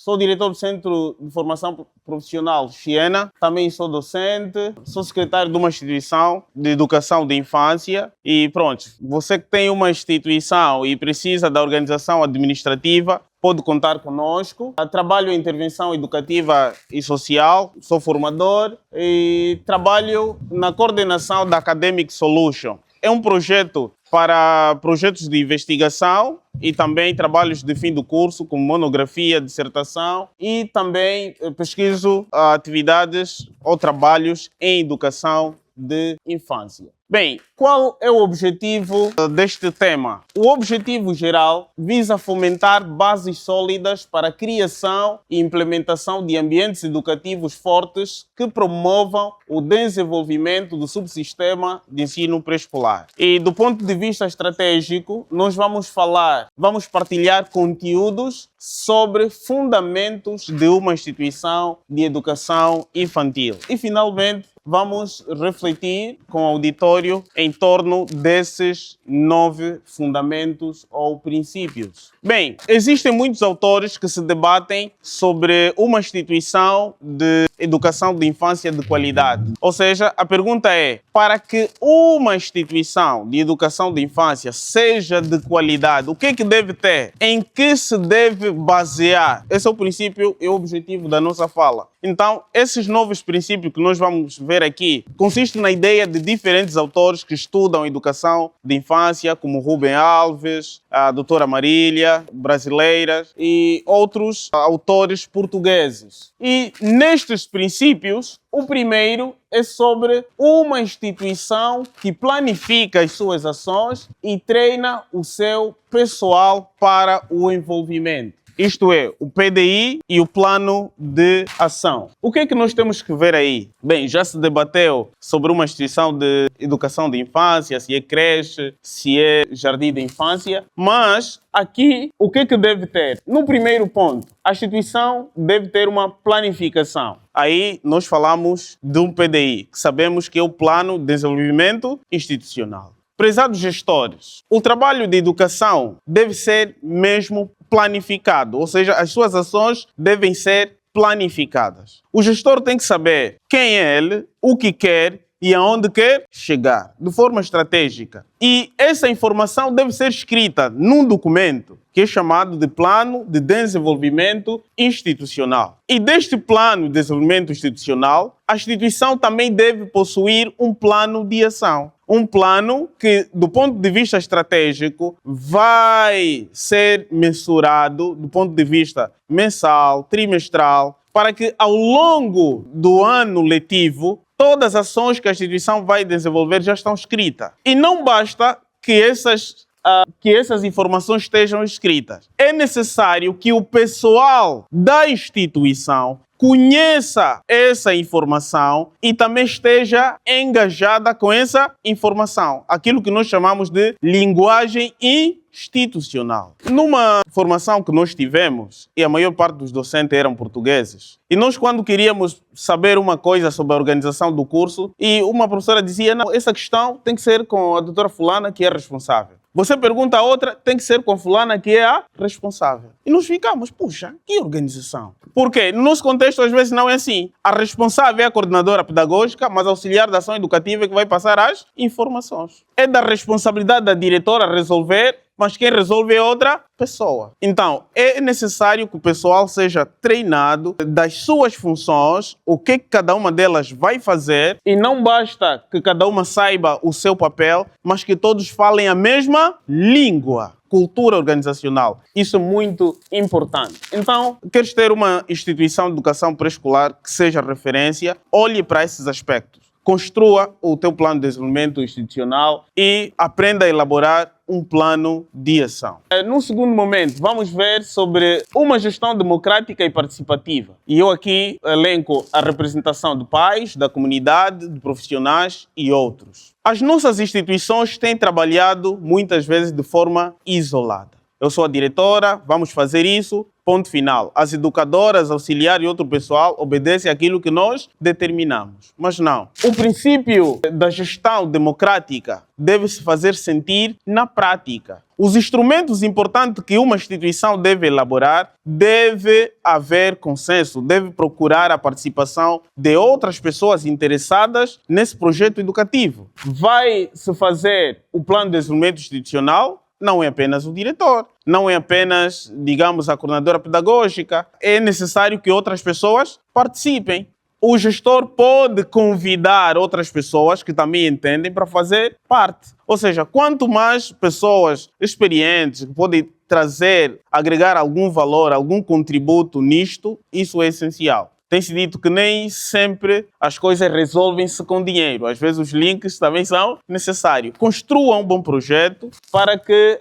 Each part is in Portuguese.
Sou diretor do Centro de Formação Profissional Xiena, também sou docente, sou secretário de uma instituição de educação de infância e pronto, você que tem uma instituição e precisa da organização administrativa, pode contar conosco. Trabalho em intervenção educativa e social, sou formador e trabalho na coordenação da Academic Solution. É um projeto para projetos de investigação e também trabalhos de fim do curso, como monografia, dissertação, e também pesquiso atividades ou trabalhos em educação de infância. Bem, qual é o objetivo deste tema? O objetivo geral visa fomentar bases sólidas para a criação e implementação de ambientes educativos fortes que promovam o desenvolvimento do subsistema de ensino pré-escolar. E do ponto de vista estratégico, nós vamos partilhar conteúdos sobre fundamentos de uma instituição de educação infantil. E, finalmente, vamos refletir com o auditório em torno desses 9 fundamentos ou princípios. Bem, existem muitos autores que se debatem sobre uma instituição de educação de infância de qualidade. Ou seja, a pergunta é, para que uma instituição de educação de infância seja de qualidade, o que é que deve ter? Em que se deve basear? Esse é o princípio e o objetivo da nossa fala. Então, esses novos princípios que nós vamos ver aqui consistem na ideia de diferentes autores que estudam educação de infância, como Rubem Alves, a doutora Marília, brasileiras, e outros autores portugueses. E nestes princípios, o primeiro é sobre uma instituição que planifica as suas ações e treina o seu pessoal para o envolvimento. Isto é, o PDI e o plano de ação. O que é que nós temos que ver aí? Bem, já se debateu sobre uma instituição de educação de infância, se é creche, se é jardim de infância, mas aqui o que é que deve ter? No primeiro ponto, a instituição deve ter uma planificação. Aí nós falamos de um PDI, que sabemos que é o Plano de Desenvolvimento Institucional. Prezados gestores, o trabalho de educação deve ser mesmo planificado, ou seja, as suas ações devem ser planificadas. O gestor tem que saber quem é ele, o que quer e aonde quer chegar, de forma estratégica. E essa informação deve ser escrita num documento que é chamado de Plano de Desenvolvimento Institucional. E deste Plano de Desenvolvimento Institucional, a instituição também deve possuir um plano de ação. Um plano que, do ponto de vista estratégico, vai ser mensurado do ponto de vista mensal, trimestral, para que ao longo do ano letivo, todas as ações que a instituição vai desenvolver já estão escritas. E não basta que essas informações estejam escritas. É necessário que o pessoal da instituição conheça essa informação e também esteja engajada com essa informação. Aquilo que nós chamamos de linguagem institucional. Numa formação que nós tivemos, e a maior parte dos docentes eram portugueses, e nós quando queríamos saber uma coisa sobre a organização do curso, e uma professora dizia, não, essa questão tem que ser com a doutora fulana que é responsável. Você pergunta a outra, tem que ser com fulana que é a responsável. E nós ficamos, puxa, que organização? Porque no nosso contexto às vezes não é assim. A responsável é a coordenadora pedagógica, mas a auxiliar da ação educativa é que vai passar as informações. É da responsabilidade da diretora resolver, mas quem resolve é outra pessoa. Então, é necessário que o pessoal seja treinado das suas funções, o que cada uma delas vai fazer, e não basta que cada uma saiba o seu papel, mas que todos falem a mesma língua. Cultura organizacional. Isso é muito importante. Então, queres ter uma instituição de educação pré-escolar que seja referência, olhe para esses aspectos. Construa o teu plano de desenvolvimento institucional e aprenda a elaborar um plano de ação. Num segundo momento, vamos ver sobre uma gestão democrática e participativa. E eu aqui elenco a representação de pais, da comunidade, de profissionais e outros. As nossas instituições têm trabalhado muitas vezes de forma isolada. eu sou a diretora, vamos fazer isso, ponto final. As educadoras, auxiliar e outro pessoal obedecem àquilo que nós determinamos. Mas não. O princípio da gestão democrática deve se fazer sentir na prática. Os instrumentos importantes que uma instituição deve elaborar, deve haver consenso, deve procurar a participação de outras pessoas interessadas nesse projeto educativo. Vai se fazer o plano de desenvolvimento institucional, não é apenas o diretor, não é apenas, digamos, a coordenadora pedagógica. É necessário que outras pessoas participem. O gestor pode convidar outras pessoas que também entendem para fazer parte. Ou seja, quanto mais pessoas experientes que podem trazer, agregar algum valor, algum contributo nisto, isso é essencial. Tem-se dito que nem sempre as coisas resolvem-se com dinheiro. Às vezes os links também são necessários. Construam um bom projeto para que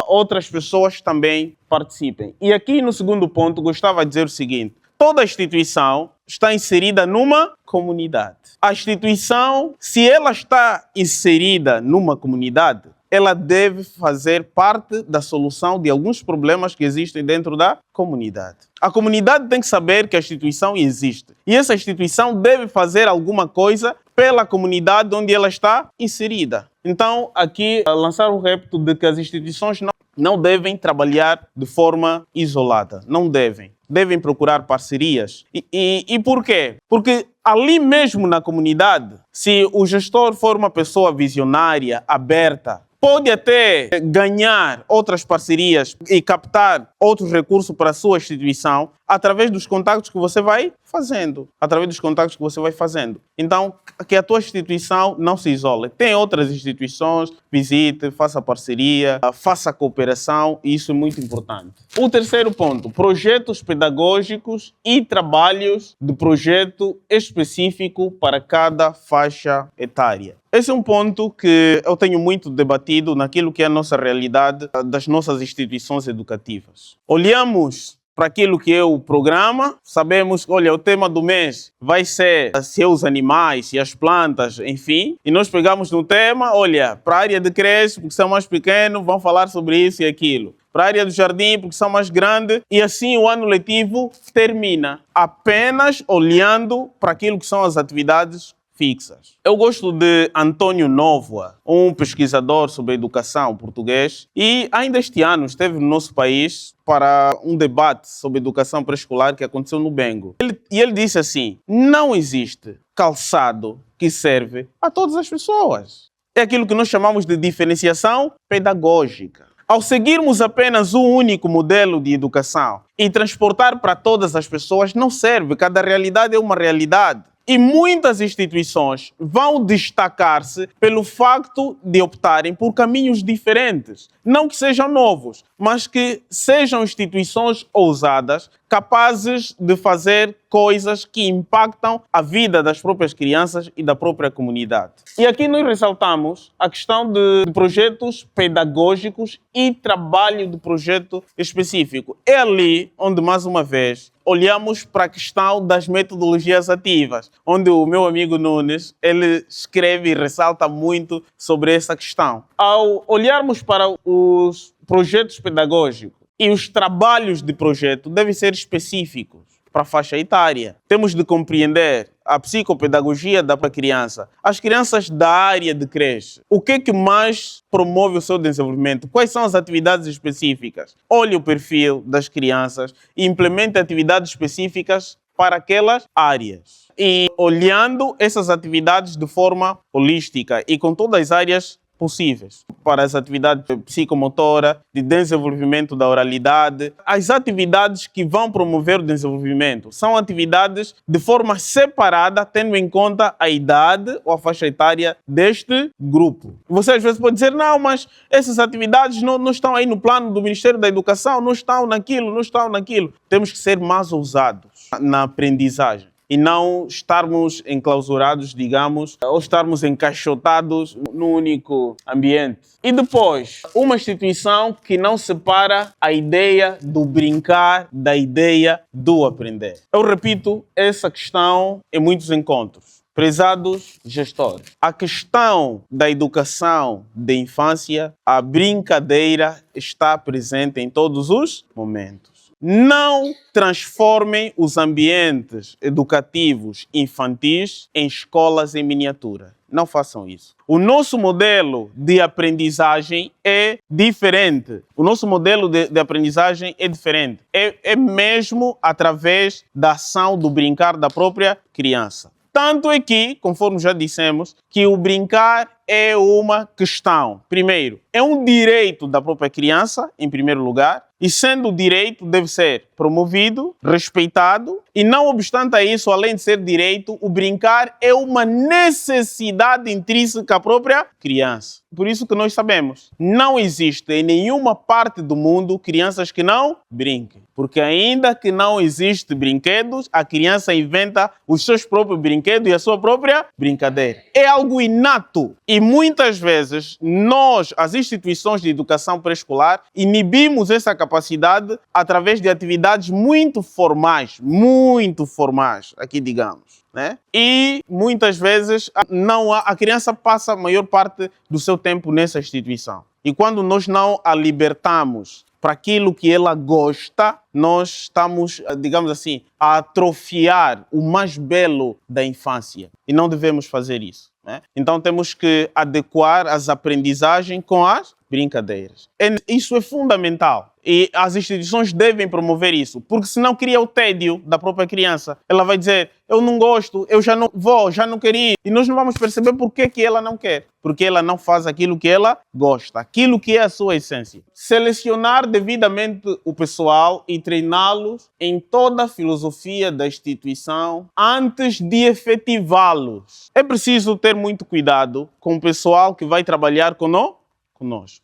outras pessoas também participem. E aqui no segundo ponto gostava de dizer o seguinte. Toda instituição está inserida numa comunidade. A instituição, se ela está inserida numa comunidade, ela deve fazer parte da solução de alguns problemas que existem dentro da comunidade. A comunidade tem que saber que a instituição existe. E essa instituição deve fazer alguma coisa pela comunidade onde ela está inserida. Então, aqui, lançar o repto de que as instituições não devem trabalhar de forma isolada. Não devem. Devem procurar parcerias. E por quê? Porque ali mesmo na comunidade, se o gestor for uma pessoa visionária, aberta, pode até ganhar outras parcerias e captar outros recursos para a sua instituição através dos contactos que você vai fazendo. Então, que a tua instituição não se isole. Tem outras instituições, visite, faça parceria, faça cooperação, e isso é muito importante. O terceiro ponto, projetos pedagógicos e trabalhos de projeto específico para cada faixa etária. Esse é um ponto que eu tenho muito debatido naquilo que é a nossa realidade das nossas instituições educativas. Olhamos para aquilo que é o programa, sabemos que, olha, o tema do mês vai ser se é os animais, se as plantas, enfim, e nós pegamos no tema, olha, para a área de creche, porque são mais pequenos, vão falar sobre isso e aquilo. Para a área do jardim, porque são mais grandes, e assim o ano letivo termina, apenas olhando para aquilo que são as atividades fixas. Eu gosto de Antônio Novoa, um pesquisador sobre educação português, e ainda este ano esteve no nosso país para um debate sobre educação pré-escolar que aconteceu no Bengo. Ele disse assim, não existe calçado que serve a todas as pessoas. É aquilo que nós chamamos de diferenciação pedagógica. Ao seguirmos apenas um único modelo de educação e transportar para todas as pessoas, não serve. Cada realidade é uma realidade. E muitas instituições vão destacar-se pelo facto de optarem por caminhos diferentes. Não que sejam novos, mas que sejam instituições ousadas, capazes de fazer coisas que impactam a vida das próprias crianças e da própria comunidade. E aqui nós ressaltamos a questão de projetos pedagógicos e trabalho de projeto específico. É ali onde, mais uma vez, olhamos para a questão das metodologias ativas, onde o meu amigo Nunes, ele escreve e ressalta muito sobre essa questão. Ao olharmos para os projetos pedagógicos e os trabalhos de projeto devem ser específicos para a faixa etária. Temos de compreender a psicopedagogia da criança. As crianças da área de creche, o que é que mais promove o seu desenvolvimento? Quais são as atividades específicas? Olhe o perfil das crianças e implemente atividades específicas para aquelas áreas. E olhando essas atividades de forma holística e com todas as áreas possíveis, para as atividades psicomotora, de desenvolvimento da oralidade, as atividades que vão promover o desenvolvimento são atividades de forma separada, tendo em conta a idade ou a faixa etária deste grupo. Você às vezes pode dizer, não, mas essas atividades não estão aí no plano do Ministério da Educação, não estão naquilo. Temos que ser mais ousados na aprendizagem e não estarmos enclausurados, digamos, ou estarmos encaixotados num único ambiente. E depois, uma instituição que não separa a ideia do brincar da ideia do aprender. Eu repito essa questão em muitos encontros. Prezados gestores, a questão da educação de infância, a brincadeira está presente em todos os momentos. Não transformem os ambientes educativos infantis em escolas em miniatura. Não façam isso. O nosso modelo de aprendizagem é diferente. O nosso modelo de aprendizagem é diferente. É mesmo através da ação do brincar da própria criança. Tanto é que, conforme já dissemos, que o brincar é uma questão. Primeiro, é um direito da própria criança, em primeiro lugar, e sendo direito, deve ser promovido, respeitado, e não obstante a isso, além de ser direito, o brincar é uma necessidade intrínseca à própria criança. Por isso que nós sabemos, não existe em nenhuma parte do mundo crianças que não brinquem. Porque ainda que não existem brinquedos, a criança inventa os seus próprios brinquedos e a sua própria brincadeira. É algo inato. E muitas vezes nós, as instituições de educação pré-escolar, inibimos essa capacidade através de atividades muito formais, aqui digamos. Né? E muitas vezes a criança passa a maior parte do seu tempo nessa instituição. E quando nós não a libertamos para aquilo que ela gosta, nós estamos, digamos assim, a atrofiar o mais belo da infância. E não devemos fazer isso. Né? Então temos que adequar as aprendizagens com as brincadeiras. Isso é fundamental. E as instituições devem promover isso, porque senão cria o tédio da própria criança. Ela vai dizer, eu não gosto, eu já não vou, já não queria. E nós não vamos perceber por que ela não quer. Porque ela não faz aquilo que ela gosta, aquilo que é a sua essência. Selecionar devidamente o pessoal e treiná-los em toda a filosofia da instituição antes de efetivá-los. É preciso ter muito cuidado com o pessoal que vai trabalhar conosco.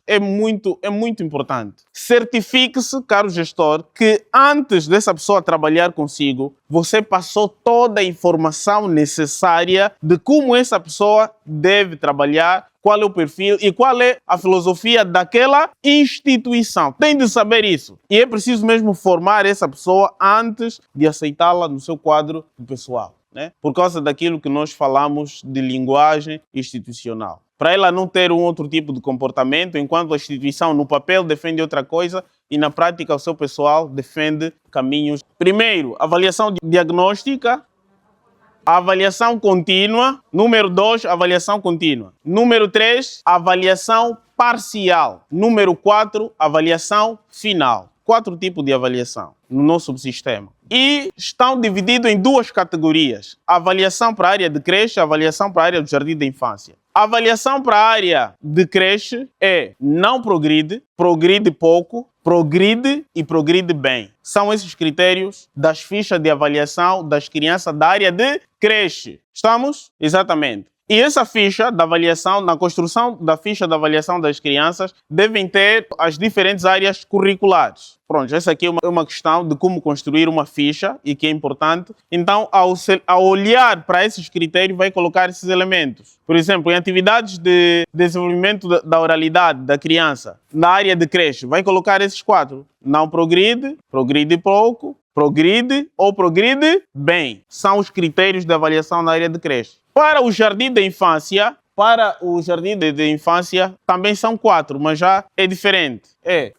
É muito importante. Certifique-se, caro gestor, que antes dessa pessoa trabalhar consigo, você passou toda a informação necessária de como essa pessoa deve trabalhar, qual é o perfil e qual é a filosofia daquela instituição. Tem de saber isso. E é preciso mesmo formar essa pessoa antes de aceitá-la no seu quadro pessoal. Né? Por causa daquilo que nós falamos de linguagem institucional. Para ela não ter um outro tipo de comportamento, enquanto a instituição no papel defende outra coisa e na prática o seu pessoal defende caminhos. Primeiro, avaliação diagnóstica, avaliação contínua. Número 2, avaliação contínua. Número 3, avaliação parcial. Número 4, avaliação final. 4 tipos de avaliação no nosso sistema. E estão divididos em 2 categorias. Avaliação para a área de creche, avaliação para a área do jardim da infância. A avaliação para a área de creche é não progride, progride pouco, progride e progride bem. São esses critérios das fichas de avaliação das crianças da área de creche. Estamos? Exatamente. E essa ficha da avaliação, na construção da ficha de avaliação das crianças, devem ter as diferentes áreas curriculares. Pronto, essa aqui é uma questão de como construir uma ficha e que é importante. Então, ao olhar para esses critérios, vai colocar esses elementos. Por exemplo, em atividades de desenvolvimento da oralidade da criança, na área de creche, vai colocar esses 4. Não progride, progride pouco, progride ou progride bem. São os critérios de avaliação na área de creche. Para o jardim da infância, também são 4, mas já é diferente.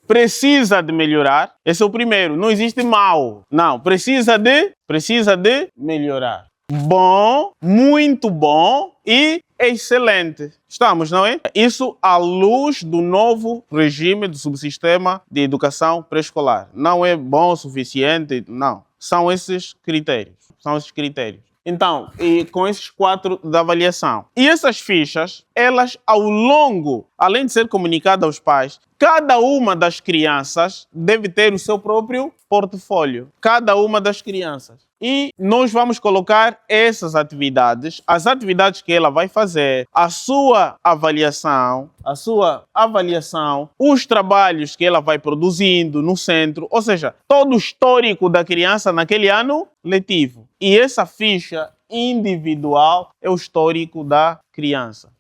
Precisa de melhorar. Esse é o primeiro. Não existe mal. Não, precisa de melhorar. Bom, muito bom e excelente. Estamos, não é? Isso à luz do novo regime do subsistema de educação pré-escolar. Não é bom o suficiente, não. São esses critérios. Então, e com esses 4 da avaliação. E essas fichas, elas ao longo, além de ser comunicadas aos pais, cada uma das crianças deve ter o seu próprio portfólio. Cada uma das crianças. E nós vamos colocar essas atividades, as atividades que ela vai fazer, a sua avaliação, os trabalhos que ela vai produzindo no centro, ou seja, todo o histórico da criança naquele ano letivo. E essa ficha individual é o histórico da criança.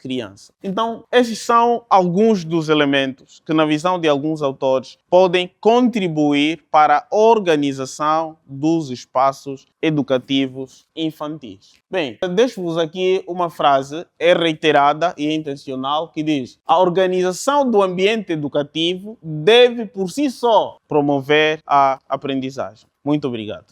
criança. Então, esses são alguns dos elementos que, na visão de alguns autores, podem contribuir para a organização dos espaços educativos infantis. Bem, deixo-vos aqui uma frase, é reiterada e é intencional, que diz: a organização do ambiente educativo deve, por si só, promover a aprendizagem. Muito obrigado.